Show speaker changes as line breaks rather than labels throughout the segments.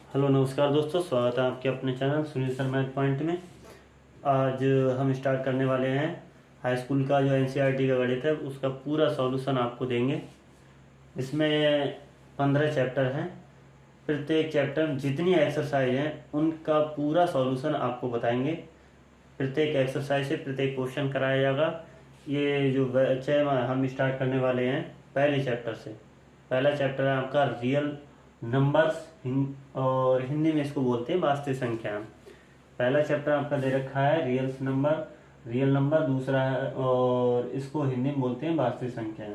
Hello नमस्कार दोस्तों, स्वागत है आपके अपने channel Sunil sir math point में। आज हम स्टार्ट करने वाले हैं हाई स्कूल का जो एनसीईआरटी का गणित है उसका पूरा सॉल्यूशन आपको देंगे। इसमें 15 चैप्टर हैं। प्रत्येक चैप्टर में जितनी एक्सरसाइज हैं उनका पूरा सॉल्यूशन आपको बताएंगे। प्रत्येक एक्सरसाइज से प्रत्येक क्वेश्चन कराया जाएगा। ये जो हम स्टार्ट करने वाले हैं पहले चैप्टर से। पहला चैप्टर है आपका रियल नंबर्स, और हिंदी में इसको बोलते हैं वास्तविक संख्या। पहला चैप्टर आपका दे रखा है रियल नंबर दूसरा है, और इसको हिंदी में बोलते हैं वास्तविक संख्या।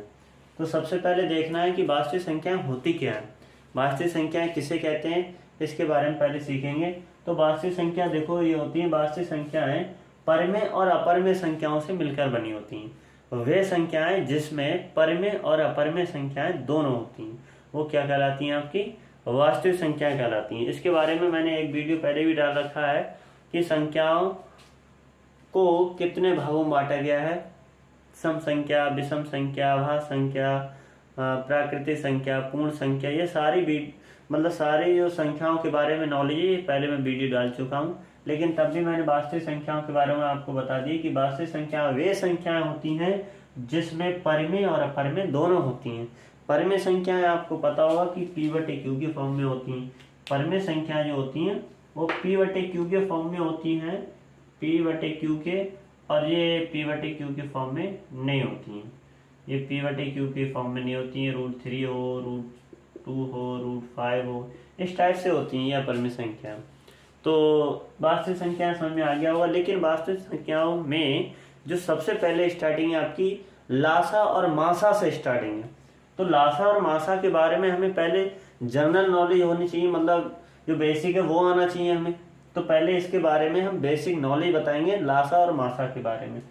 तो सबसे पहले देखना है कि वास्तविक संख्याएं होती क्या है, वास्तविक संख्याएं किसे कहते हैं, इसके बारे में पहले सीखेंगे। तो वास्तविक संख्या देखो ये होती है, वास्तविक संख्याएं परमेय और अपरमेय संख्याओं से मिलकर बनी होती हैं। वे संख्याएं जिसमें परमेय और अपरमेय संख्याएं दोनों होती हैं वो क्या कहलाती हैं, आपकी वास्तविक संख्याएं कहलाती हैं। इसके बारे में मैंने एक वीडियो पहले भी डाल रखा है कि संख्याओं को कितने भागों में बांटा गया है। सम संख्या, विषम संख्या, भाज्य संख्या, प्राकृतिक संख्या, पूर्ण संख्या, ये सारी जो संख्याओं के बारे में नॉलेज है पहले मैं वीडियो डाल चुका हूँ। लेकिन तब भी मैंने वास्तविक संख्याओं के बारे में आपको बता दी कि वास्तविक संख्या वे संख्याएं होती हैं जिसमें परिमेय और अपरिमेय दोनों होती हैं। परिमेय संख्याएं आपको पता होगा कि P/Q के फॉर्म में होती हैं। परिमेय संख्याएं जो होती हैं वो P/Q के फॉर्म में होती हैं, P/Q के, और ये P/Q के फॉर्म में नहीं होती हैं। ये P/Q के फॉर्म में नहीं होती हैं। √3 हो, √2 हो, √5 हो, इस टाइप से होती हैं यह परिमेय संख्या। तो वास्तविक संख्याएं समझ में आ गया होगा। लेकिन वास्तविक संख्याओं में जो सबसे पहले स्टार्टिंग है आपकी लासा और मासा से स्टार्टिंग है। तो लासा और मासा के बारे में हमें पहले जनरल नॉलेज होनी चाहिए, मतलब जो बेसिक है वो आना चाहिए हमें। तो पहले इसके बारे में हम बेसिक नॉलेज बताएंगे, लासा और मासा के बारे में।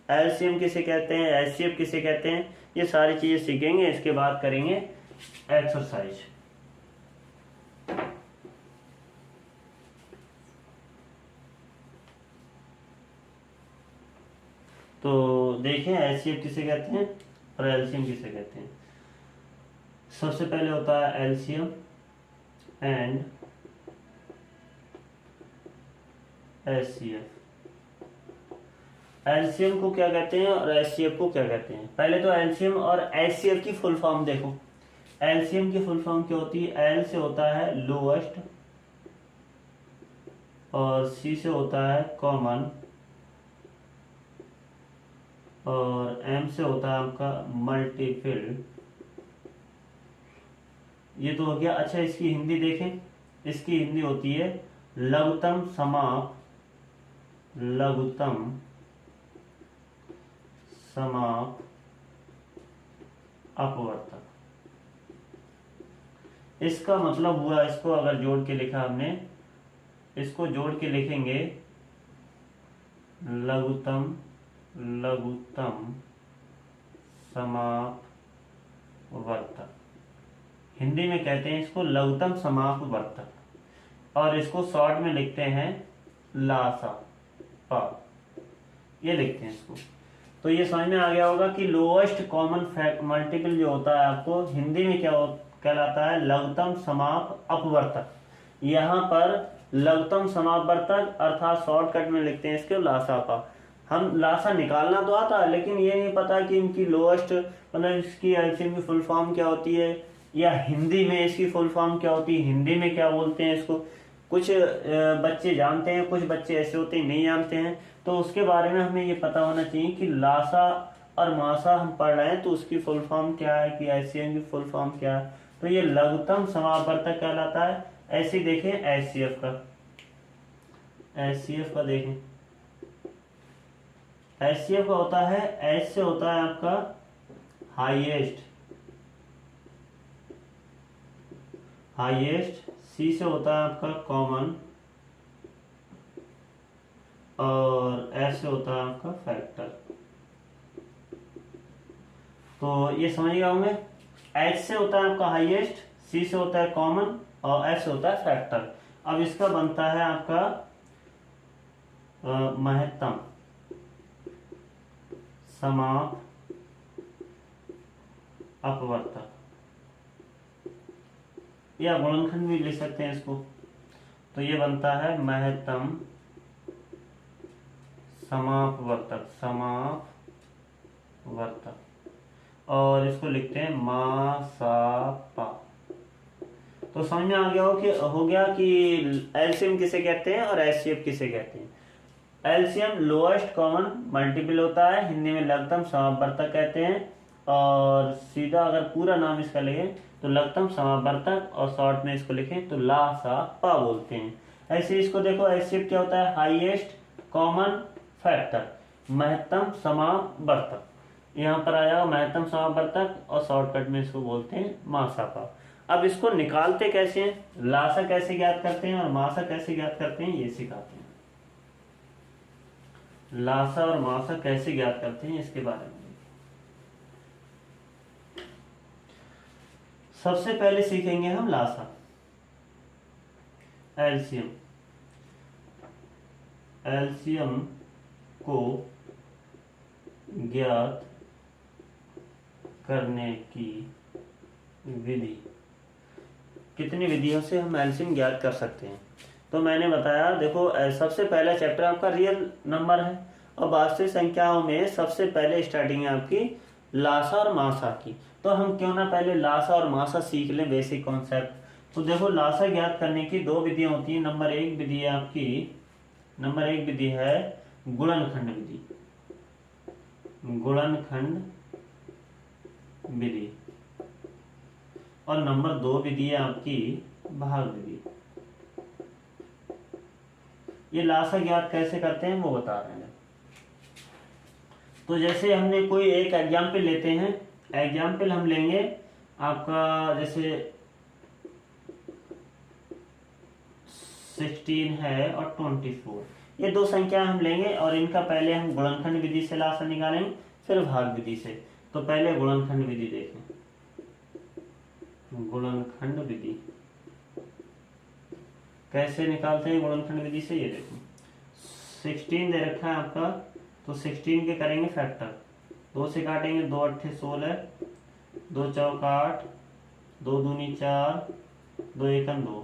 एलसीएम किसे कहते हैं, एचसीएफ किसे कहते हैं, ये सारी चीजें सीखेंगे। इसके बाद करेंगे एक्सरसाइज। तो देखें एचसीएफ किसे कहते हैं और एलसीएम किसे कहते हैं। सबसे पहले होता है एलसीएम एंड एचसीएफ। एलसीएम को क्या कहते हैं और एचसीएफ को क्या कहते हैं। पहले तो एलसीएम और एचसीएफ की फुल फॉर्म देखो। एलसीएम की फुल फॉर्म क्या होती है, एल से होता है लोएस्ट, और सी से होता है कॉमन, और एम से होता है आपका मल्टीपल। ये तो हो गया। अच्छा, इसकी हिंदी देखें। इसकी हिंदी होती है लघुत्तम समाप, लघुत्तम समाप अपवर्तक। इसका मतलब हुआ, इसको अगर जोड़ के लिखा हमने, इसको जोड़ के लिखेंगे लघुत्तम समापवर्तक। हिंदी में कहते हैं इसको लघुत्तम समापवर्तक, और इसको शॉर्ट में लिखते हैं लासा पा, ये लिखते हैं इसको। तो ये समझ में आ गया होगा कि लोएस्ट कॉमन मल्टीपल जो होता है आपको हिंदी में क्या कहलाता है, लघुत्तम समाप अपवर्तक। यहाँ पर लघुत्तम समापवर्तक अर्थात शॉर्टकट में लिखते हैं इसके लासा पा। हम लासा निकालना तो आता है, लेकिन ये नहीं पता कि इनकी लोएस्ट मतलब इसकी एलसीएम की फुल फॉर्म क्या होती है, या हिंदी में इसकी फुल फॉर्म क्या होती है, हिंदी में क्या बोलते हैं इसको। कुछ बच्चे जानते हैं, कुछ बच्चे ऐसे होते हैं नहीं जानते हैं। तो उसके बारे में हमें ये पता होना चाहिए कि लासा और मासा हम पढ़ रहे हैं तो उसकी फुल फॉर्म क्या है, कि एचसीएफ की फुल फॉर्म क्या है। तो ये लघुत्तम समापवर्तक कहलाता है। ऐसे देखें एचसीएफ का देखें। एचसीएफ का होता है, एच से होता है आपका हाईएस्ट, सी से होता है आपका कॉमन, और एफ से होता है आपका फैक्टर। तो ये समझिएगा होंगे। एच से होता है आपका हाईएस्ट, सी से होता है कॉमन, और एफ से होता है फैक्टर। अब इसका बनता है आपका महत्तम समाप अपवर्तक, या गुणनखंड भी लिख सकते हैं इसको। तो ये बनता है महत्तम समापवर्तक, समापवर्तक, और इसको लिखते हैं मा सा पा। तो समझ में आ गया हो गया कि एलसीएम किसे कहते हैं और एचसीएफ किसे कहते हैं। एलसीएम लोएस्ट कॉमन मल्टीपल होता है, हिंदी में लघुत्तम समापवर्तक कहते हैं, और सीधा अगर पूरा नाम इसका लिखें तो लघुत्तम समापवर्तक, और शॉर्ट में इसको लिखें तो ला सा पा बोलते हैं। ऐसे इसको देखो, एचसीएफ क्या होता है, हाईएस्ट कॉमन फैक्टर, महत्तम समापवर्तक, यहाँ पर आया महत्तम समापवर्तक, और शॉर्टकट में इसको बोलते हैं मासा पा। अब इसको निकालते कैसे हैं, लासा कैसे ज्ञात करते हैं और मासा कैसे ज्ञात करते हैं, ये सिखाते हैं। लासा और मासा कैसे ज्ञात करते हैं इसके बारे में सबसे पहले सीखेंगे हम लासा। एलसीएम, एलसीएम को ज्ञात करने की विधि, कितनी विधियों से हम एलसीएम ज्ञात कर सकते हैं। तो मैंने बताया, देखो सबसे पहला चैप्टर आपका रियल नंबर है, और वास्तविक संख्याओं में सबसे पहले स्टार्टिंग है आपकी लासा और मासा की। तो हम क्यों ना पहले लासा और मासा सीख लें, बेसिक कॉन्सेप्ट। तो देखो, लासा ज्ञात करने की दो विधियां होती हैं। नंबर एक विधि है आपकी, नंबर एक विधि है गुणनखंड विधि, गुणनखंड विधि, और नंबर दो विधि है आपकी भाग विधि। ये लासा ज्ञात कैसे करते हैं वो बता रहे हैं। तो जैसे हमने कोई एक एग्जाम्पल लेते हैं, एग्जाम्पल हम लेंगे आपका, जैसे 16 है और 24, ये दो संख्या हम लेंगे, और इनका पहले हम गुणनखंड विधि से लासा निकालेंगे, फिर भाग विधि से। तो पहले गुणनखंड विधि देखें, गुणनखंड विधि कैसे निकालते हैं गुणनखंड विधि से, ये देखो 16 दे रखा है आपका, तो 16 के करेंगे फैक्टर, 2 से काटेंगे, 2 अट्ठे 16, 2 चौक 8, 2 दूनी 4, 2 एकम 2,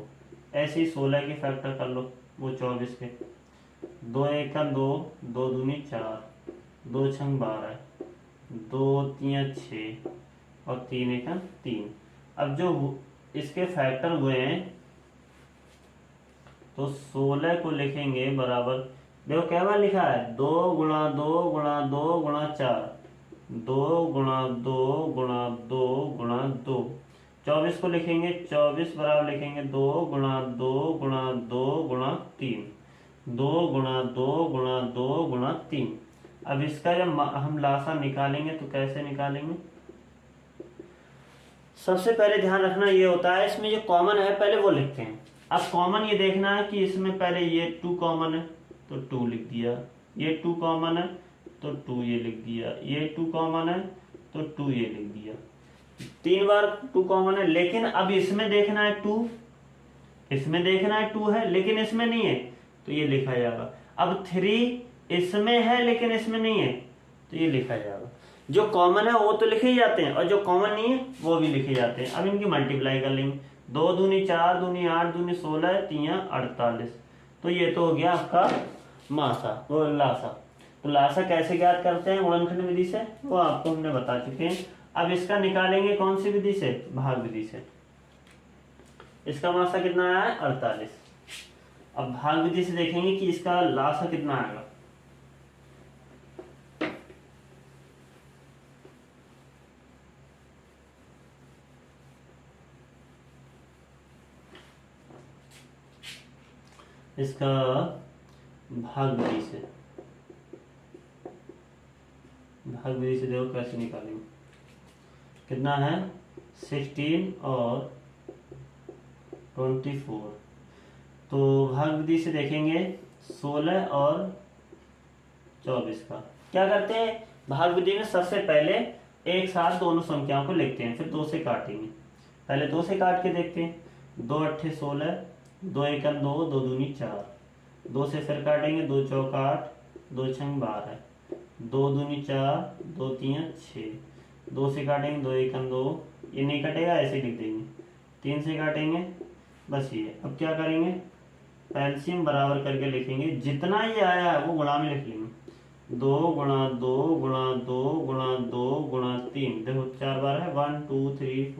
ऐसे ही 16 के फैक्टर कर लो, वो 24 के, 2 एकम 2, 2 दूनी 4, 2 छंग 12, 2 तीन 6, और 3 एकम 3। अब जो इसके फैक्टर हुए हैं, तो 16 को लिखेंगे बराबर, देखो क्या बार लिखा है, 2 गुणा 2 गुणा 2 गुणा 4, 2 गुणा 2 गुणा 2 गुणा 2। 24 को लिखेंगे, 24 बराबर लिखेंगे 2 गुणा 2 गुणा 2 गुणा 3, 2 गुणा 2 गुणा 2 गुणा 3। अब इसका जब हम लासा निकालेंगे तो कैसे निकालेंगे, सबसे पहले ध्यान रखना ये होता है, इसमें जो कॉमन है पहले वो लिखते हैं। अब कॉमन ये देखना है कि इसमें पहले ये 2 कॉमन है तो 2 लिख दिया, ये 2 कॉमन है तो 2 ये लिख दिया, ये 2 कॉमन है तो 2 ये लिख दिया। 3 बार 2 कॉमन है, लेकिन अब इसमें देखना है 2, इसमें देखना है 2 है लेकिन इसमें नहीं है, तो ये लिखा जाएगा। अब 3 इसमें है लेकिन इसमें नहीं है, तो ये लिखा जाएगा। जो कॉमन है वो तो लिखे ही जाते हैं, और जो कॉमन नहीं है वो भी लिखे जाते हैं। अब इनकी मल्टीप्लाई कर लेंगे, 2 दूनी 4 दूनी 8 दूनी 16 3 48। तो ये तो हो गया आपका मासा, वो लासा। तो लासा कैसे ज्ञात करते हैं गुणनखंड विधि से, वो आपको हमने बता चुके हैं। अब इसका निकालेंगे कौन सी विधि से, भाग विधि से। इसका मासा कितना आया है, 48। अब भाग विधि से देखेंगे कि इसका लासा कितना आएगा। इसका भाग विधि से, भाग विधि से देखो कैसे निकालेंगे, कितना है 16 और 24। तो भाग विधि से देखेंगे 16 और 24 का क्या करते हैं, भाग विधि में सबसे पहले एक साथ दोनों संख्याओं को लिखते हैं, फिर 2 से काटेंगे। पहले 2 से काट के देखते हैं, 2 अट्ठे 16, 2 एकम 2, 2 दूनी 4, 2 से फिर काटेंगे, 2 चौक 8, 2 छंग 12, 2 दूनी 4, 2 तीन 6, 2 से काटेंगे, 2 एकम 2, ये नहीं कटेगा ऐसे लिख देंगे, 3 से काटेंगे, बस ये। अब क्या करेंगे, एलसीएम बराबर करके लिखेंगे, जितना ये आया है वो गुणा में लिख लेंगे। 2 गुणा 2 गुणा 2 गुणा 2 गुणा 3, देखो 4 बार है, 1 2 3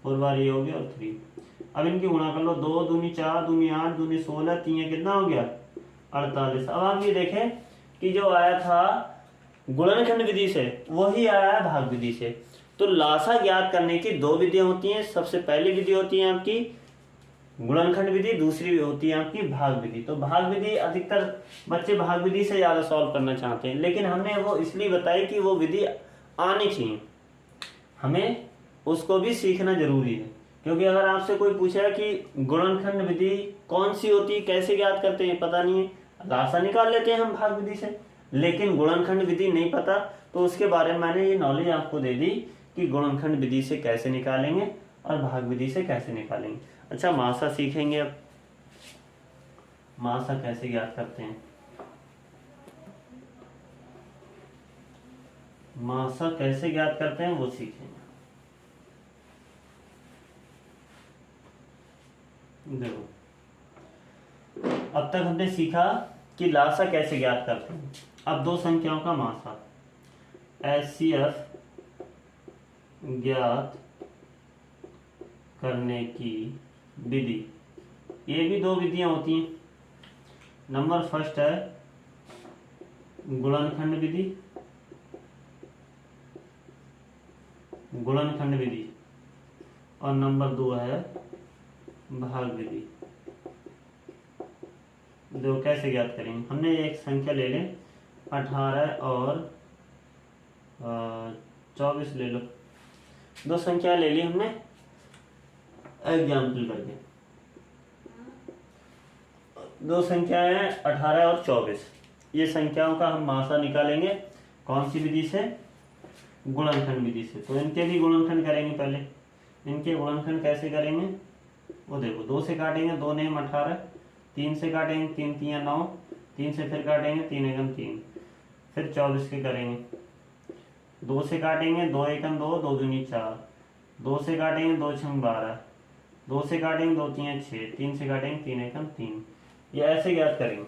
4 बार ये हो गया और 3। अब इनकी गुणा कर लो, 2 दूनी 4 दूनी 8 दूनी 16, 3 कितना हो गया 48। अब आप ये देखें कि जो आया था गुणनखंड विधि से वही आया है भाग विधि से। तो लासा ज्ञात करने की दो विधियां होती हैं। सबसे पहली विधि होती है आपकी गुणनखंड विधि, दूसरी होती है आपकी भाग विधि। तो भाग विधि अधिकतर बच्चे भाग विधि से ज्यादा सॉल्व करना चाहते हैं, लेकिन हमने वो इसलिए बताई कि वो विधि आनी चाहिए, हमें उसको भी सीखना जरूरी है। क्योंकि अगर आपसे कोई पूछेगा कि गुणनखंड विधि कौन सी होती है, कैसे ज्ञात करते हैं, पता नहीं है, लासा निकाल लेते हैं हम भाग विधि से, लेकिन गुणनखंड विधि नहीं पता, तो उसके बारे में मैंने ये नॉलेज आपको दे दी कि गुणनखंड विधि से कैसे निकालेंगे और भाग विधि से कैसे निकालेंगे। अच्छा, मासा सीखेंगे। अब मासा कैसे ज्ञात करते हैं, मासा कैसे ज्ञात करते हैं वो सीखेंगे। देखो, अब तक हमने सीखा कि लासा कैसे ज्ञात करते हैं। अब दो संख्याओं का मासा एचसीएफ ज्ञात करने की विधि, ये भी दो विधियां होती हैं। नंबर फर्स्ट है गुणनखंड विधि, गुणनखंड विधि, और नंबर 2 है भाग विधि। दो कैसे ज्ञात करेंगे, हमने एक संख्या ले लें 18 और 24 ले लो, दो संख्या ले ली हमने एग्जाम्पल करके। दो संख्याएं हैं 18 और 24, ये संख्याओं का हम मासा निकालेंगे कौन सी विधि से, गुणनखंड विधि से। तो इनके भी गुणनखंड करेंगे। पहले इनके गुणनखंड कैसे करेंगे, वो देखो, 2 से काटेंगे 2 नेम 18, 3 से काटेंगे 3 3 9, 3 से फिर काटेंगे 3 एकम 3, फिर 24 के करेंगे। 2 से काटेंगे 2 एकम 2, 2 दूनी 4, 2 से काटेंगे 2 छंग 12, 2 से काटेंगे 2 3 6, 3 से काटेंगे 3 एकम 3, ये ऐसे ज्ञात करेंगे।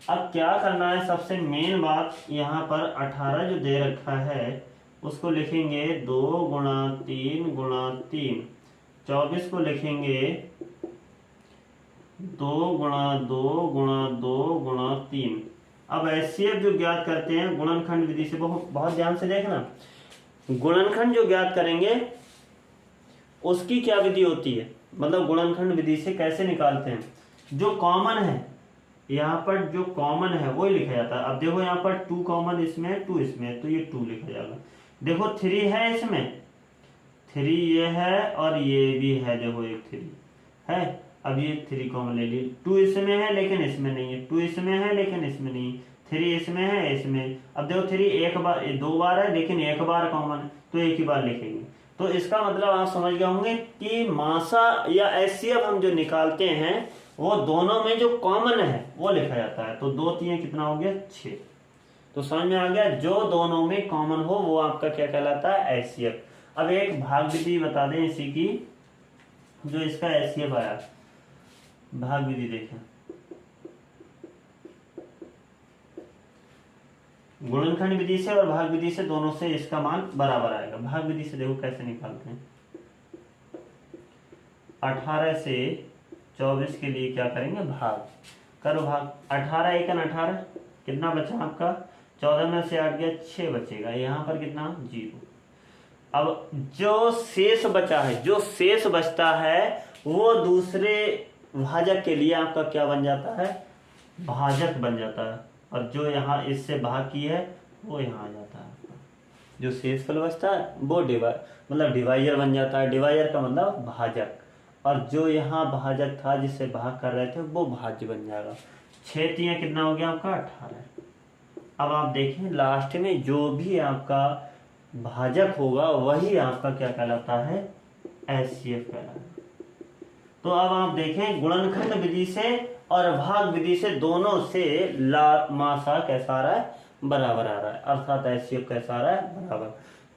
अब क्या करना है, सबसे मेन बात यहाँ पर 18 जो दे रखा है उसको लिखेंगे 2 गुणा 3 गुणा 3, 24 को लिखेंगे 2 गुणा 2 गुणा 2 गुणा 3। अब एचसीएफ जो ज्ञात करते हैं गुणनखंड विधि से, बहुत ध्यान से देखना, गुणनखंड जो ज्ञात करेंगे उसकी क्या विधि होती है, मतलब गुणनखंड विधि से कैसे निकालते हैं। जो कॉमन है यहाँ पर, जो कॉमन है वो लिखा जाता है। अब देखो यहाँ पर 2 कॉमन इसमें है, 2 इसमें है, तो ये 2 लिखा जाएगा। देखो 3 है इसमें, 3 ये है और ये भी है, देखो एक 3 है। अब ये 3 कॉमन ले ली, 2 इसमें है लेकिन इसमें नहीं है, 2 इसमें है लेकिन इसमें नहीं, 3 इसमें है इसमें। अब देखो 3 एक बार 2 बार है लेकिन एक बार कॉमन है, तो एक ही बार लिखेंगे। तो इसका मतलब आप समझ गए होंगे कि मासा या एचसीएफ हम जो निकालते हैं वो दोनों में जो कॉमन है वो लिखा जाता है। तो 2 3 कितना हो गया 6। तो समझ में आ गया, जो दोनों में कॉमन हो वो आपका क्या कहलाता है, एचसीएफ। अब एक भाग विधि बता दें इसी की, जो इसका एचसीएफ आया, भाग विधि देखें। गुणनखंड विधि से और भाग विधि से दोनों से इसका मान बराबर आएगा। भाग विधि से देखो कैसे निकालते हैं, 18 से 24 के लिए क्या करेंगे, भाग करो भाग। 18 एकन 18, कितना बचा आपका, 14 में से 8 गया 6 बचेगा, यहाँ पर कितना 0। अब जो शेष बचा है, जो शेष बचता है वो दूसरे भाजक के लिए आपका क्या बन जाता है, भाजक बन जाता है। और जो यहाँ इससे भाग की है वो यहाँ आ जाता है। जो शेषफल बचता है वो मतलब डिवाइजर बन जाता है। डिवाइजर का मतलब भाजक, और जो यहाँ भाजक था जिससे भाग कर रहे थे वो भाज्य बन जाएगा। 6 3 कितना हो गया आपका 18। अब आप देखें लास्ट में जो भी आपका भाजक होगा वही आपका क्या कहलाता है, एचसीएफ कहलाता है। तो अब आप देखें गुणनखंड विधि से और भाग विधि से दोनों से मासा कैसा आ रहा है, बराबर आ रहा है, अर्थात एचसीएफ कैसा आ रहा है, बराबर।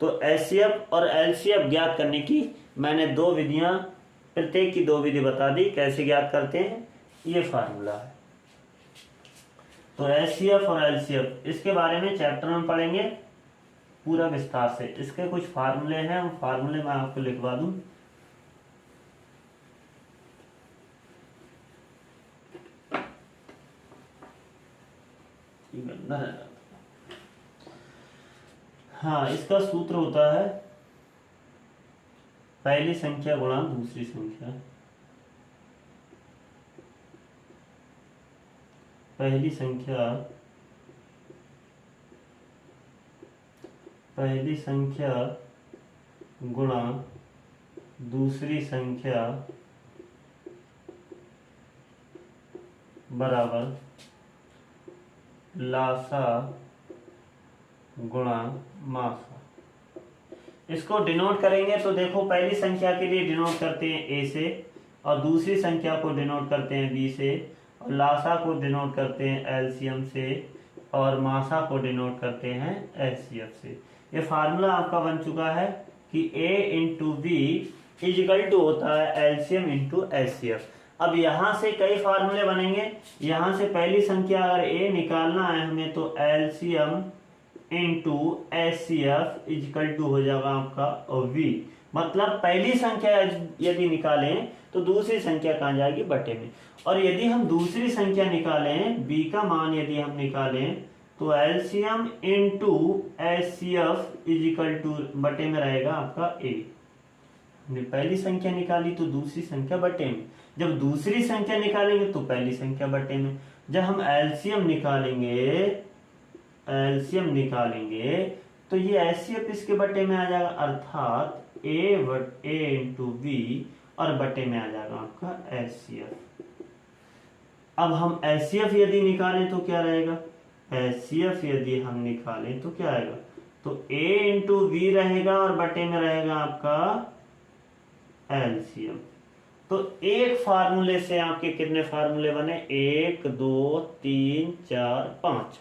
तो एचसीएफ और एलसीएफ ज्ञात करने की मैंने 2 विधियां, प्रत्येक की 2 विधि बता दी। कैसे ज्ञात करते हैं, ये फार्मूला है। तो एचसीएफ और एलसीएफ इसके बारे में चैप्टर में पढ़ेंगे पूरा विस्तार से। इसके कुछ फार्मूले हैं, वो फार्मूले मैं आपको लिखवा दूं। हाँ, इसका सूत्र होता है पहली संख्या गुणा दूसरी संख्या। पहली संख्या गुणा दूसरी संख्या बराबर लासा गुणा मासा। इसको डिनोट करेंगे तो देखो, पहली संख्या के लिए डिनोट करते हैं ए से, और दूसरी संख्या को डिनोट करते हैं बी से, और लासा को डिनोट करते हैं एलसीएम से, और मासा को डिनोट करते हैं एचसीएफ से। ये फार्मूला आपका बन चुका है कि a into B equal to होता है एलसीएम इंटू एचसीएफ। अब यहाँ से कई फार्मूले बनेंगे। यहाँ से पहली संख्या अगर a निकालना है हमें, तो LCM into HCF equal to हो जाएगा आपका v। मतलब पहली संख्या यदि निकालें तो दूसरी संख्या कहाँ जाएगी, बटे में। और यदि हम दूसरी संख्या निकालें, b का मान यदि हम निकालें, तो LCM into HCF equal to बटे में रहेगा आपका a। हमने पहली संख्या निकाली तो दूसरी संख्या बटे में, जब दूसरी संख्या निकालेंगे तो पहली संख्या बटे में। जब हम एलसीएम निकालेंगे तो ये एचसीएफ इसके बटे में आ जाएगा, अर्थात a इंटू बी, और बटे में आ जाएगा आपका एचसीएफ। अब हम एचसीएफ यदि निकालें तो क्या रहेगा, एचसीएफ यदि हम निकालें तो क्या आएगा, तो a इंटू बी रहेगा और बटे में रहेगा आपका एलसीएम। तो एक फार्मूले से आपके कितने फार्मूले बने, 1 2 3 4 5।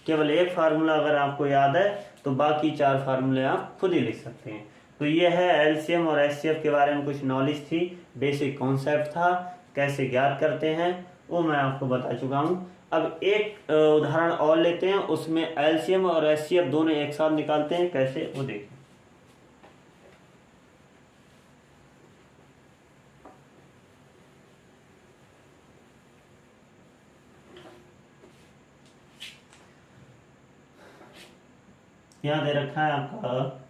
केवल एक फार्मूला अगर आपको याद है तो बाकी 4 फार्मूले आप खुद ही लिख सकते हैं। तो ये है एलसीएम और एचसीएफ के बारे में कुछ नॉलेज थी, बेसिक कॉन्सेप्ट था, कैसे ज्ञात करते हैं वो मैं आपको बता चुका हूं। अब एक उदाहरण और लेते हैं, उसमें एलसीएम और एचसीएफ दोनों एक साथ निकालते हैं, कैसे वो देखें। यहां दे रखा है आपका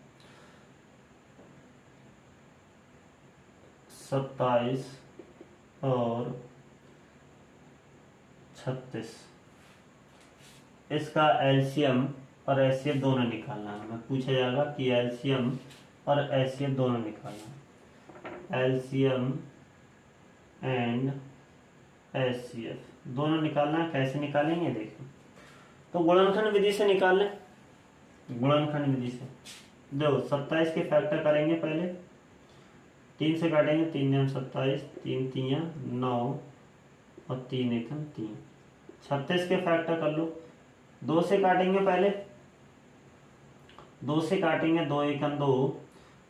27 और 36। इसका एलसीएम और एचसीएफ दोनों निकालना है। हमें पूछा जाएगा कि एलसीएम और एचसीएफ दोनों निकालना है। एलसीएम एंड एचसीएफ दोनों निकालना है। कैसे निकालेंगे देखो, तो गुणनखंड विधि से निकाल लें। गुणनखंड विधि से देखो, 27 के फैक्टर करेंगे पहले, 3 से काटेंगे, 3 जम 27, 3 तियां 9 और 3 एकम 3। 36 के फैक्टर कर लो, 2 से काटेंगे पहले, 2 से काटेंगे, 2 एकम 2,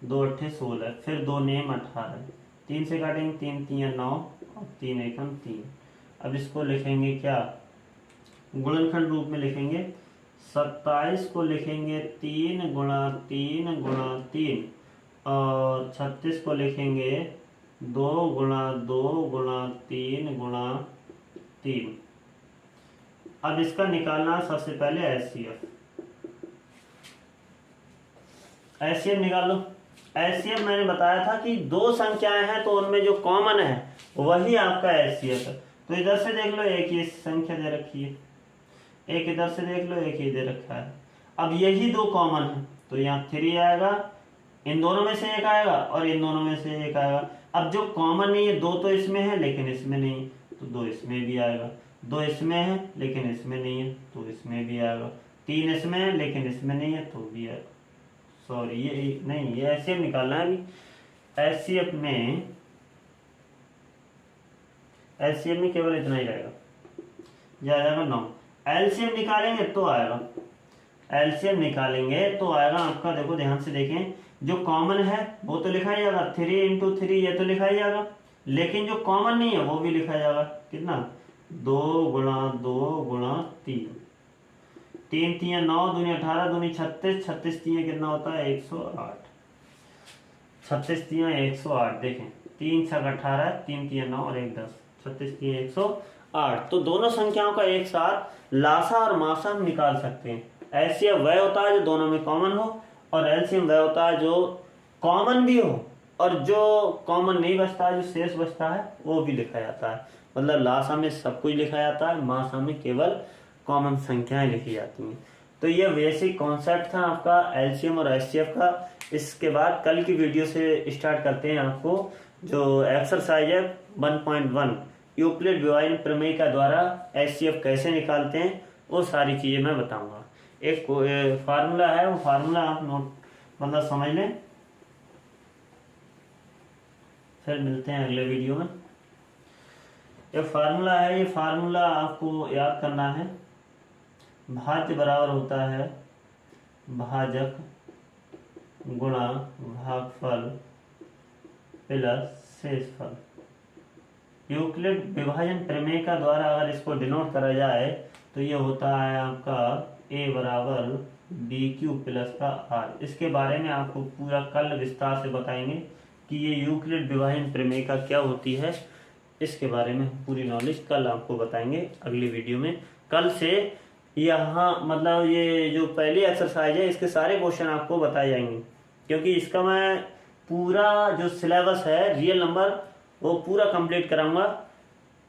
2 अट्ठे 16, फिर 2 नेम 18, 3 से काटेंगे, 3 तियां 9 और 3 एकम 3। अब इसको लिखेंगे क्या, गुणनखंड रूप में लिखेंगे। 27 को लिखेंगे 3 गुणा 3 गुणा 3, और 36 को लिखेंगे 2 गुणा 2 गुणा 3 गुणा 3। अब इसका निकालना सबसे पहले एचसीएफ। एचसीएफ निकाल लो। एचसीएफ मैंने बताया था कि 2 संख्याएं हैं तो उनमें जो कॉमन है वही आपका एचसीएफ है। तो इधर से देख लो, एक ही संख्या दे रखी है, एक इधर से देख लो, एक ही दे रखा है। अब यही 2 कॉमन है तो यहाँ 3 आएगा, इन दोनों में से एक आएगा और इन दोनों में से एक आएगा। अब जो कॉमन नहीं है, 2 तो इसमें है लेकिन इसमें नहीं, तो 2 इसमें भी आएगा। 2 इसमें है लेकिन इसमें नहीं है, तो इसमें भी आएगा। 3 इसमें है लेकिन इसमें नहीं है, तो भी आएगा। सॉरी, ये नहीं, ये एचसीएफ निकालना है अभी। एचसीएफ में केवल इतना ही रहेगा, जाएगा 9। एलसीएम निकालेंगे तो आएगा, एलसीएम निकालेंगे तो आएगा आपका, देखो ध्यान से देखें, जो कॉमन है वो तो लिखा ही जाएगा, 3 इंटू 3 ये तो लिखा ही जाएगा, लेकिन जो कॉमन नहीं है वो भी लिखा जाएगा। कितना, 2 गुणा 2 गुणा 3, 3 3 9 दूनी 18 दूनी 36, 36 3 कितना होता है 108, 36 3 108। देखें 3 6 18, 3 3 9 और 1 10, 36 3 108। तो दोनों संख्याओं का एक साथ लासा और मासा हम निकाल सकते हैं। एलसीएम वह होता है जो दोनों में कॉमन हो, और एलसीएम वह होता है जो कॉमन भी हो और जो कॉमन नहीं बचता है, जो शेष बचता है वो भी लिखा जाता है। मतलब लासा में सब कुछ लिखा जाता है, मासा में केवल कॉमन संख्याएं लिखी जाती हैं। तो ये बेसिक कॉन्सेप्ट था आपका एलसीएम और एचसीएफ का। इसके बाद कल की वीडियो से स्टार्ट करते हैं। आपको जो एक्सरसाइज है 1.1 यूक्लिड विभाजन प्रमेय का द्वारा एचसीएफ कैसे निकालते हैं वो सारी चीजें मैं बताऊंगा। एक फार्मूला है, वो फार्मूला आप नोट मतलब समझ लें, फिर मिलते हैं अगले वीडियो में। एक फार्मूला है, ये फार्मूला आपको याद करना है। भाज्य बराबर होता है भाजक गुणा भागफल प्लस शेषफल। यूक्लिड विभाजन प्रमेय का द्वारा अगर इसको डिनोट करा जाए तो ये होता है आपका a बराबर बी क्यू प्लस का आर। इसके बारे में आपको पूरा कल विस्तार से बताएंगे कि ये यूक्लिड विभाजन प्रमेय का क्या होती है। इसके बारे में पूरी नॉलेज कल आपको बताएंगे अगली वीडियो में। कल से यहाँ मतलब ये जो पहली एक्सरसाइज है इसके सारे क्वेश्चन आपको बताए जाएंगे, क्योंकि इसका मैं पूरा जो सिलेबस है रियल नंबर वो पूरा कंप्लीट कराऊंगा।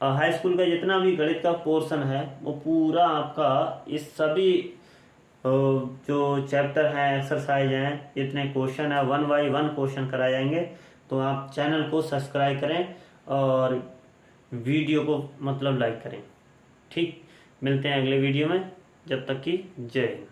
हाई स्कूल का जितना भी गणित का पोर्शन है वो पूरा आपका इस सभी जो चैप्टर हैं एक्सरसाइज हैं इतने क्वेश्चन है 1 बाय 1 क्वेश्चन कराए जाएंगे। तो आप चैनल को सब्सक्राइब करें और वीडियो को मतलब लाइक करें। ठीक, मिलते हैं अगले वीडियो में, जब तक कि जय हिंद।